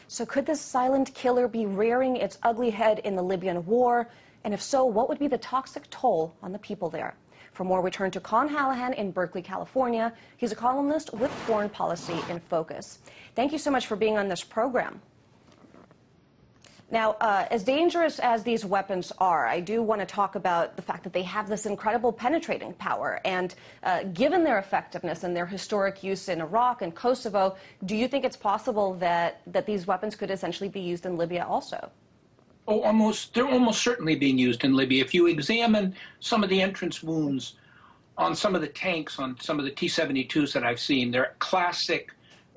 So could this silent killer be rearing its ugly head in the Libyan war? And if so, what would be the toxic toll on the people there? For more, we turn to Conn Hallinan in Berkeley, California. He's a columnist with Foreign Policy in Focus. Thank you so much for being on this program. Now, as dangerous as these weapons are, I do want to talk about the fact that they have this incredible penetrating power. And given their effectiveness and their historic use in Iraq and Kosovo, do you think it's possible that these weapons could essentially be used in Libya also? Oh, they're almost certainly being used in Libya. If you examine some of the entrance wounds on some of the tanks, on some of the T-72s that I've seen, they're classic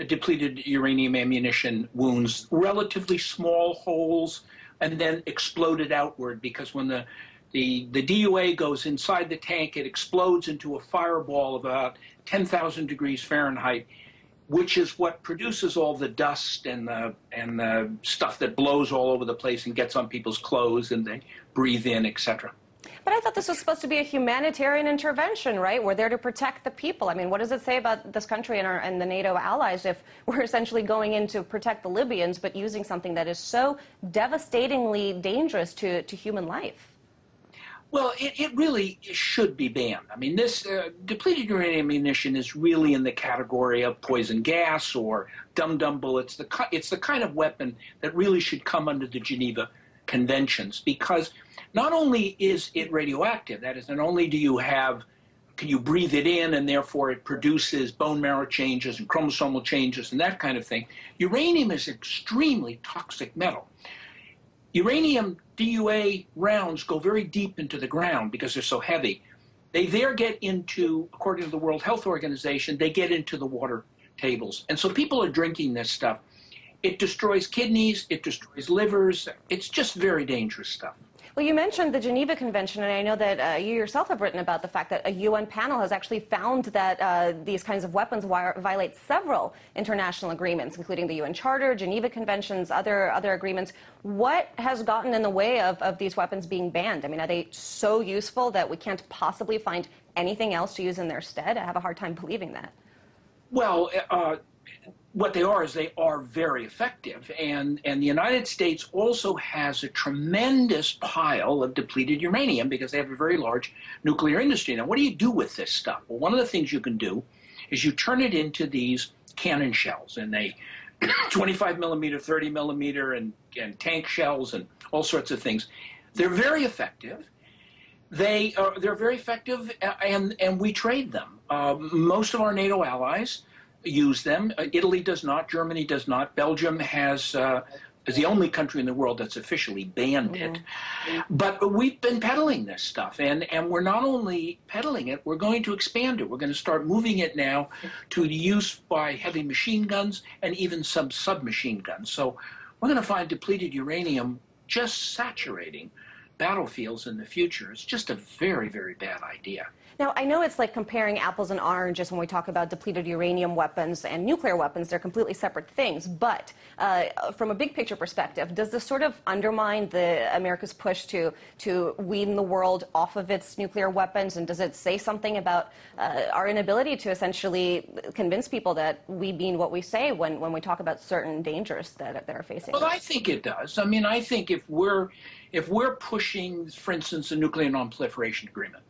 depleted uranium ammunition wounds, relatively small holes, and then exploded outward, because when the DUA goes inside the tank, it explodes into a fireball of about 10,000 degrees Fahrenheit, which is what produces all the dust and the stuff that blows all over the place and gets on people's clothes and they breathe in, etc. But I thought this was supposed to be a humanitarian intervention, right? We're there to protect the people. I mean, what does it say about this country and the NATO allies if we're essentially going in to protect the Libyans, but using something that is so devastatingly dangerous to human life? Well, it really should be banned. I mean, this depleted uranium ammunition is really in the category of poison gas or dum-dum bullets. It's the kind of weapon that really should come under the Geneva Conventions, because not only is it radioactive, that is, not only can you breathe it in and therefore it produces bone marrow changes and chromosomal changes and that kind of thing, uranium is extremely toxic metal. Uranium DUA rounds go very deep into the ground because they're so heavy. They there get into, according to the World Health Organization, they get into the water tables. And so people are drinking this stuff. It destroys kidneys, it destroys livers. It's just very dangerous stuff. Well, you mentioned the Geneva Convention, and I know that you yourself have written about the fact that a UN panel has actually found that these kinds of weapons violate several international agreements, including the UN Charter, Geneva Conventions, other agreements. What has gotten in the way of these weapons being banned? I mean, are they so useful that we can't possibly find anything else to use in their stead? I have a hard time believing that. Well, what they are is they are very effective, and the United States also has a tremendous pile of depleted uranium because they have a very large nuclear industry. Now, what do you do with this stuff? Well, one of the things you can do is you turn it into these cannon shells, and they 25 millimeter, 30 millimeter, and tank shells and all sorts of things. They're very effective. They're very effective, and we trade them. Most of our NATO allies use them. Italy does not. Germany does not. Belgium is the only country in the world that's officially banned it. But we've been peddling this stuff, and we're not only peddling it, we're going to expand it. We're going to start moving it now to the use by heavy machine guns and even some submachine guns. So we're going to find depleted uranium just saturating battlefields in the future. It's just a very, very bad idea. Now, I know it's like comparing apples and oranges when we talk about depleted uranium weapons and nuclear weapons. They're completely separate things. But from a big picture perspective, does this sort of undermine America's push to wean the world off of its nuclear weapons? And does it say something about our inability to essentially convince people that we mean what we say when we talk about certain dangers that they're facing? Well, I think it does. I mean, I think if we're pushing, for instance, a nuclear non-proliferation agreement,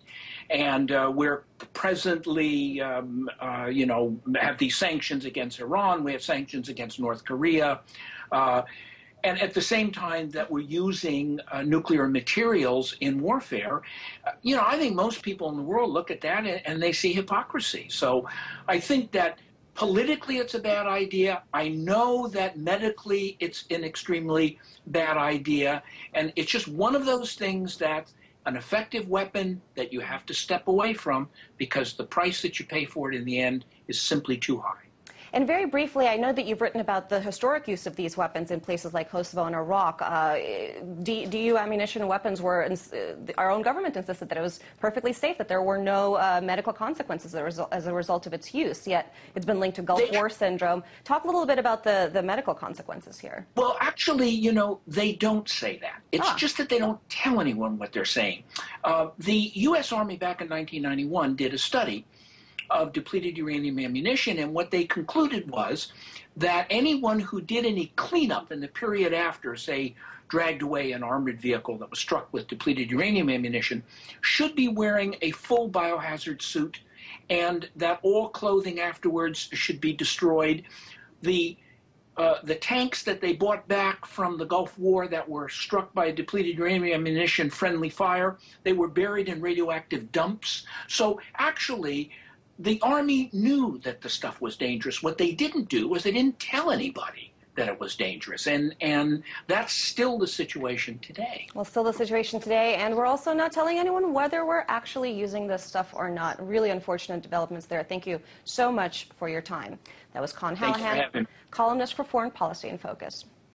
and we're presently, have these sanctions against Iran, we have sanctions against North Korea, and at the same time that we're using nuclear materials in warfare, I think most people in the world look at that and they see hypocrisy. So I think that politically it's a bad idea. I know that medically it's an extremely bad idea, and it's just one of those things that an effective weapon that you have to step away from because the price that you pay for it in the end is simply too high. And very briefly, I know that you've written about the historic use of these weapons in places like Kosovo and Iraq. DU ammunition weapons were, our own government insisted that it was perfectly safe, that there were no medical consequences as a result of its use, yet it's been linked to Gulf War syndrome. Talk a little bit about the medical consequences here. Well, actually, they don't say that. It's just that they don't tell anyone what they're saying. The U.S. Army back in 1991 did a study of depleted uranium ammunition. And what they concluded was that anyone who did any cleanup in the period after, say, dragged away an armored vehicle that was struck with depleted uranium ammunition, should be wearing a full biohazard suit, and that all clothing afterwards should be destroyed. The tanks that they bought back from the Gulf War that were struck by depleted uranium ammunition friendly fire, they were buried in radioactive dumps. So actually, the Army knew that the stuff was dangerous. What they didn't do was they didn't tell anybody that it was dangerous. And that's still the situation today. Well, still the situation today, and we're also not telling anyone whether we're actually using this stuff or not. Really unfortunate developments there. Thank you so much for your time. That was Conn Hallinan, columnist for Foreign Policy in Focus.